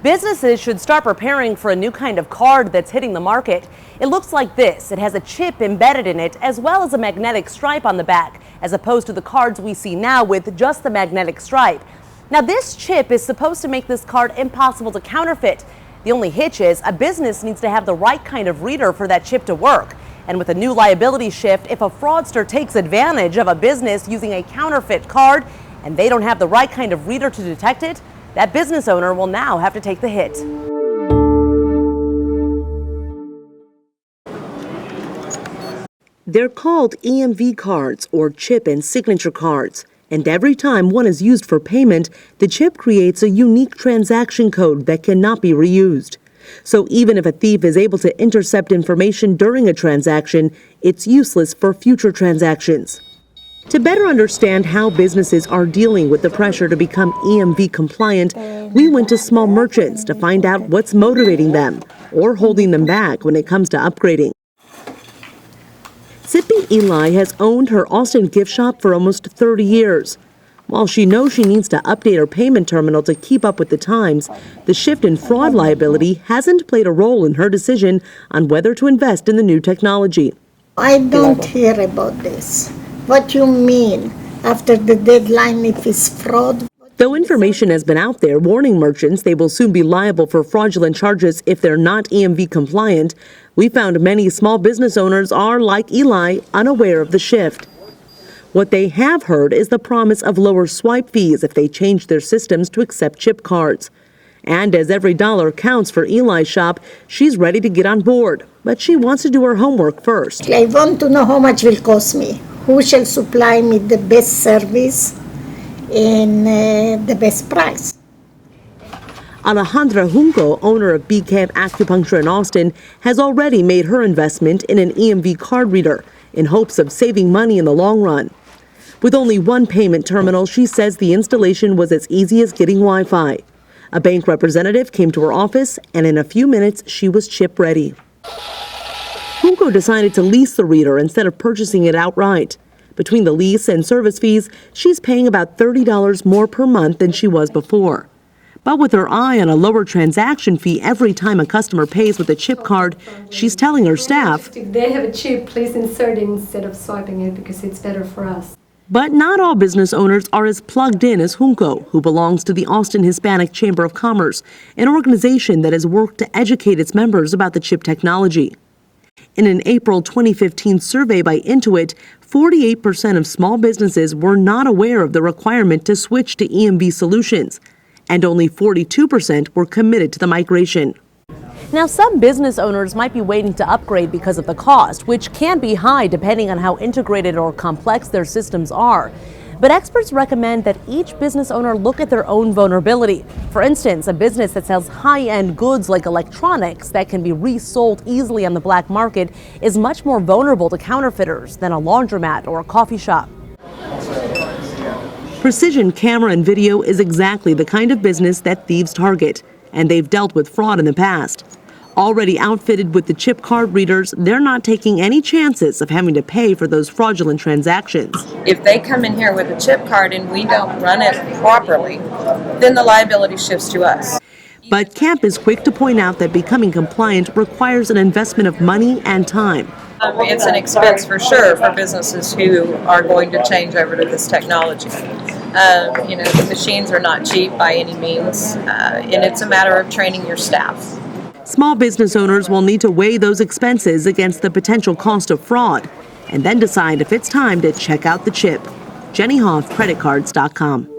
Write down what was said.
Businesses should start preparing for a new kind of card that's hitting the market. It looks like this. It has a chip embedded in it as well as a magnetic stripe on the back, as opposed to the cards we see now with just the magnetic stripe. Now, this chip is supposed to make this card impossible to counterfeit. The only hitch is a business needs to have the right kind of reader for that chip to work. And with a new liability shift, if a fraudster takes advantage of a business using a counterfeit card and they don't have the right kind of reader to detect it, that business owner will now have to take the hit. They're called EMV cards, or chip and signature cards. And every time one is used for payment, the chip creates a unique transaction code that cannot be reused. So even if a thief is able to intercept information during a transaction, it's useless for future transactions. To better understand how businesses are dealing with the pressure to become EMV compliant, we went to small merchants to find out what's motivating them or holding them back when it comes to upgrading. Sippy Eli has owned her Austin gift shop for almost 30 years. While she knows she needs to update her payment terminal to keep up with the times, the shift in fraud liability hasn't played a role in her decision on whether to invest in the new technology. I don't hear about this. What you mean? After the deadline, if it's fraud? Though information has been out there warning merchants they will soon be liable for fraudulent charges if they're not EMV compliant, we found many small business owners are, like Eli, unaware of the shift. What they have heard is the promise of lower swipe fees if they change their systems to accept chip cards. And as every dollar counts for Eli's shop, she's ready to get on board. But she wants to do her homework first. I want to know how much it will cost me. Who shall supply me the best service and the best price? Alejandra Junco, owner of B Camp Acupuncture in Austin, has already made her investment in an EMV card reader in hopes of saving money in the long run. With only one payment terminal, she says the installation was as easy as getting Wi-Fi. A bank representative came to her office, and in a few minutes, she was chip ready. Junco decided to lease the reader instead of purchasing it outright. Between the lease and service fees, she's paying about $30 more per month than she was before. But with her eye on a lower transaction fee every time a customer pays with a chip card, she's telling her staff, if they have a chip, please insert it instead of swiping it because it's better for us. But not all business owners are as plugged in as Junco, who belongs to the Austin Hispanic Chamber of Commerce, an organization that has worked to educate its members about the chip technology. In an April 2015 survey by Intuit, 48% of small businesses were not aware of the requirement to switch to EMV solutions, and only 42% were committed to the migration. Now, some business owners might be waiting to upgrade because of the cost, which can be high depending on how integrated or complex their systems are. But experts recommend that each business owner look at their own vulnerability. For instance, a business that sells high-end goods like electronics that can be resold easily on the black market is much more vulnerable to counterfeiters than a laundromat or a coffee shop. Precision camera and video is exactly the kind of business that thieves target, and they've dealt with fraud in the past. Already outfitted with the chip card readers, they're not taking any chances of having to pay for those fraudulent transactions. If they come in here with a chip card and we don't run it properly, then the liability shifts to us. But Camp is quick to point out that becoming compliant requires an investment of money and time. It's an expense for sure for businesses who are going to change over to this technology. The machines are not cheap by any means, and it's a matter of training your staff. Small business owners will need to weigh those expenses against the potential cost of fraud and then decide if it's time to check out the chip. Jenny Hoff, CreditCards.com.